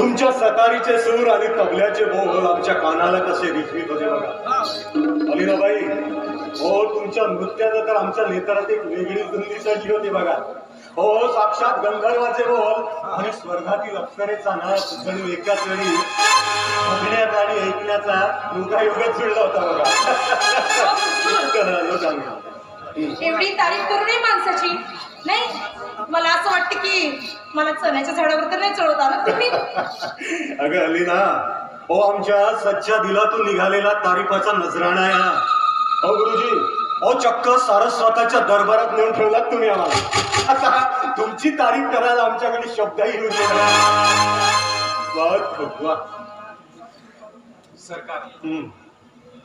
तुमच्या सतारीचे सूर आणि तबल्याचे बोल आमच्या कानाला कसे रिझवीत होते बघा अलीनाबाई. हो, तुमच्या नृत्यानं तर आमच्या नेत्रात एक वेगळीच धुंदी चढली होती बघा. हो, साक्षात गंधर्वाचे बोल आणि स्वर्गातील अप्सरेचा नाच जणू एकाच वेळी बघण्यात आणि ऐकण्याचा युगायुगच जुळला होता बघा. एवढी तारीफ करू नये माणसाची. नाही, मला असं वाटतं की मला चण्याच्या झाडावर तर नाही चढवत आलं तुम्ही. अगं अलीना, हो आमच्या सच्च्या दिलातून निघालेला तारीफाचा नजराणा आहे हा. हो गुरुजी, हो चक्क सारस्वताच्या दरबारात नेऊन ठेवलात तुम्ही आम्हाला. आता तुमची तारीफ करायला आमच्याकडे शब्दही येऊ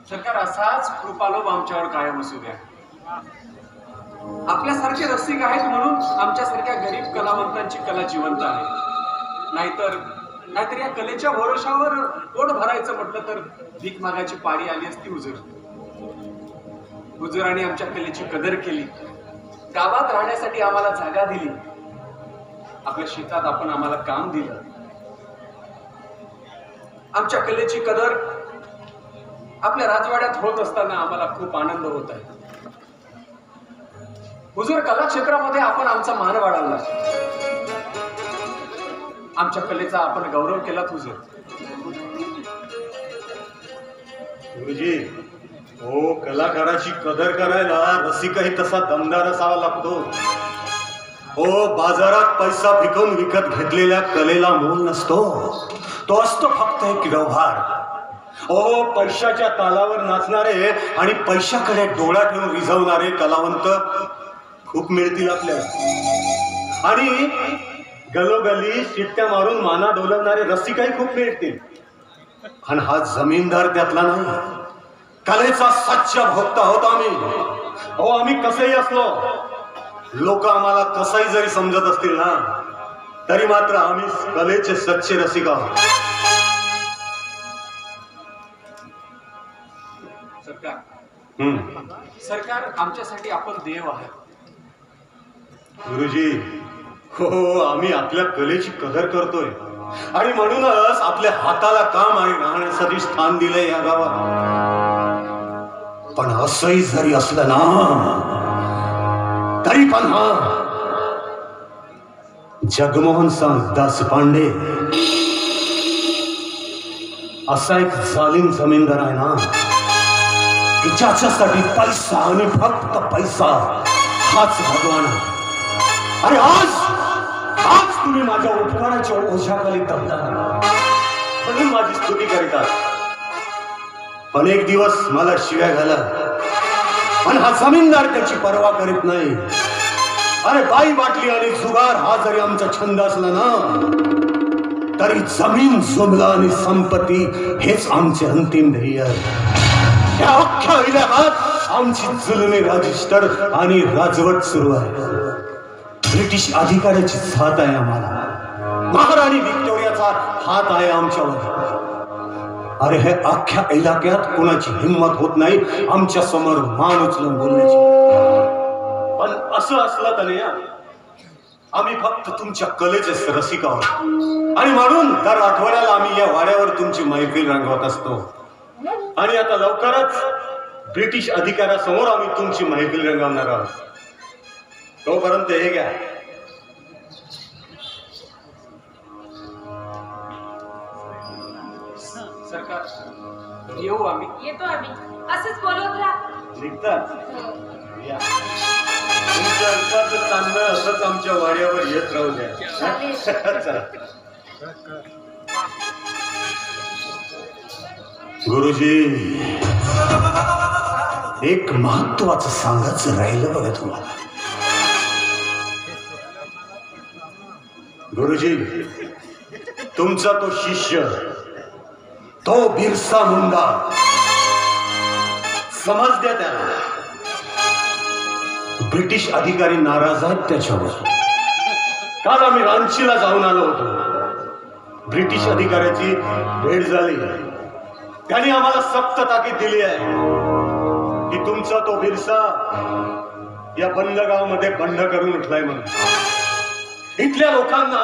सरकार असाच कृपालोभ आमच्यावर कायम असू द्या. आपल्यासारखे रसिक आहेत म्हणून आमच्यासारख्या गरीब कलावंतांची कला जिवंत आहे. नाहीतर या कलेच्या भरोशावर पोट भरायचं म्हटलं तर भीक मागायची पारी आली असती हुजूरांनी आमच्या कलेची कदर केली. गावात राहण्यासाठी आम्हाला जागा दिली. आपल्या शेतात आपण आम्हाला काम दिलं. आमच्या कलेची कदर आपल्या राजवाड्यात होत असताना आम्हाला खूप आनंद होत आहे. हुजूर, कला क्षेत्रामध्ये आपण आमचा मान वाढवला. आमच्या कलेचा आपण गौरव केलात हुजूर. गुरुजी, हो कलाकाराची कदर करायला रसिकही तसा दमदार असावा लागतो. हो, बाजारात पैसा पिकवून विकत घेतलेल्या कलेला मोल नसतो. तो असतो फक्त एक व्यवहार. हो, पैशाच्या तालावर नाचणारे आणि पैशाकडे डोळा ठेवून रिझवणारे कलावंत खूप मिळतील आपल्याला. आणि गलोगली शिट्ट्या मारून माना डोलवणारे रसिकही खूप मिळतील. आणि हा जमीनदार त्यातला नाही. कलेचा सच्चा भोक्ता होता आम्ही. हो, आम्ही कसंही असलो, लोक आम्हाला कसंही जरी समजत असतील ना, तरी मात्र आम्ही कलेचे सच्चे रसिक आहोत. सरकार, आमच्यासाठी आपण देव आहात. गुरुजी, हो आम्ही आपल्या कलेची कदर करतोय आणि म्हणूनच आपल्या हाताला काम आणि राहण्यासाठी स्थान दिलंय या गावात. पण असंही जरी असलं ना, तरी पण हा जगमोहन दास पांडे असा एक जालिम जमीनदार आहे ना, की ज्याच्यासाठी पैसा आणि फक्त पैसा हाच भगवान आहे. अरे आज तुम्ही माझ्या उपकाराच्या ओझ्याखाली दबला म्हणून माझी स्तुती करीतात. पण एक दिवस मला शिव्या घाला आणि हा जमीनदार त्याची पर्वा करीत नाही. अरे बाई बाटली आणि जुगार हा जरी आमचा छंद असला ना, तरी जमीन जुमला आणि संपत्ती हेच आमचे अंतिम ध्येय. या अख्ख्या इलाक्यात आमची जुलमी राजिस्टर आणि राजवट सुरू आहे. ब्रिटिश अधिकाऱ्याची साथ आहे आम्हाला. महाराणी व्हिक्टोरियाचा हात आहे आमच्यावर. अरे हे अख्ख्या इलाक्यात कोणाची हिंमत होत नाही आमच्या समोर मान उचलून बोलण्याची. पण असं असलं तरी आम्ही फक्त तुमच्या कलेचे रसिक आहोत. आणि म्हणून दर आठवड्याला आम्ही या वाड्यावर तुमची मैफिल रंगवत असतो. आणि आता लवकरच ब्रिटिश अधिकाऱ्यासमोर आम्ही तुमची मैफिल रंगवणार आहोत. तोपर्यंत हे घ्या. सरकार, येऊ आम्ही. येतो आम्ही. असंच बोलवत राहा. निघतात. तुमच्या अंगाचं चांगलं असंच आमच्या वाड्यावर येत राहू द्या. गुरुजी, एक महत्वाचं सांगायचं राहिलं बघा तुम्हाला. गुरुजी, तुमचा तो शिष्य, तो बिरसा मुंडा, समज द्या त्याला. ब्रिटिश अधिकारी नाराज आहेत त्याच्यावर. काल आम्ही रांचीला जाऊन आलो होतो. ब्रिटिश अधिकाऱ्याची भेट झाली. त्यांनी आम्हाला सक्त ताकीद दिली आहे की तुमचा तो बिरसा या बंद गावामध्ये बंड करून उठलाय म्हणून. इथल्या लोकांना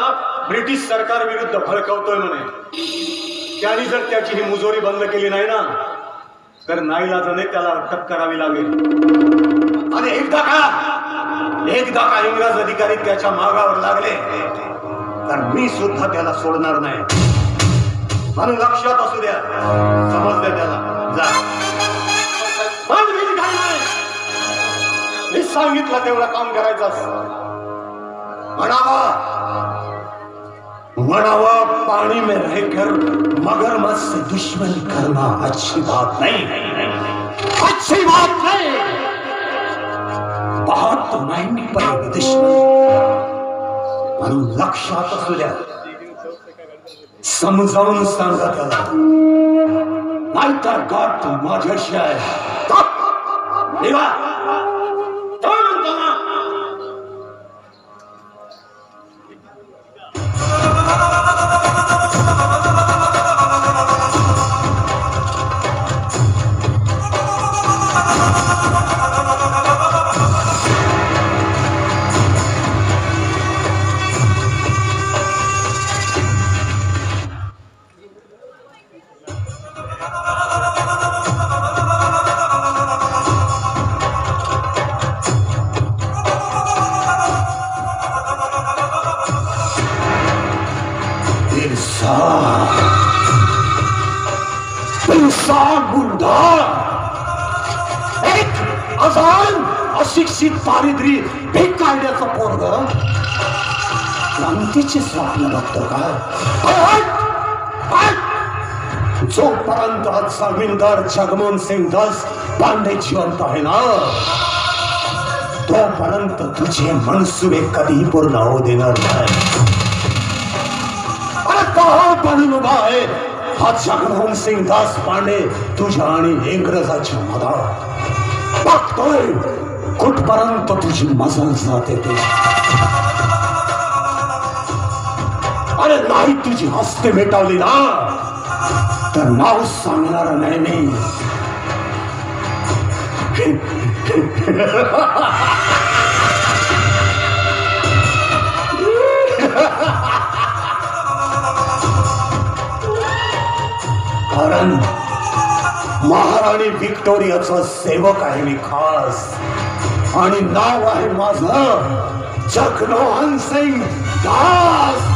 ब्रिटिश सरकार विरुद्ध भडकवतोय म्हणे. त्यांनी जर त्याची ही मुजोरी बंद केली नाही ना तर नाईलाजाने त्याला अटक करावी लागेल. आणि एकदा का इंग्रज अधिकारी त्याच्या मागावर लागले तर मी सुद्धा त्याला सोडणार नाही. म्हणून लक्षात असू द्या. समजले त्याला. जा. पण मी काय नाही. मी सांगितलं तेवढं काम करायचं. म्हणावा पानी में रहकर मगरमच्छ से दुश्मनी करना अच्छी बात नहीं. अच्छी बात नहीं. बहुत तो महंगी पड़ेगी दुश्मनी. म्हणून लक्षात असू द्या. समजावून सांगा त्याला. नाहीतर गाठ माझ्याशी आहे. निघा. एक अजान अशिक्षित दारिद्री भीक काढण्याचं पोरग क्रांतीचे स्वप्न बघतो का? जोपर्यंत जमीनदार जगमोहन सिंग दास पांडे जिवंत आहे ना तोपर्यंत तुझे मनसुबे कधी पूर्ण होऊ देणार नाही. अरे कहा बनून उभा आहे हा जगमोहन सिंग दास पांडे तुझ्या आणि इंग्रजाच्या मधात. बघतोय कुठपर्यंत तुझी मजल जाते ते. अरे नाही तुझी हस्ते मिटावली ना तर नाव सांगणार नाही मी. कारण महाराणी व्हिक्टोरियाचा सेवक आहे मी खास. आणि नाव आहे माझं जगमोहन सिंग दास.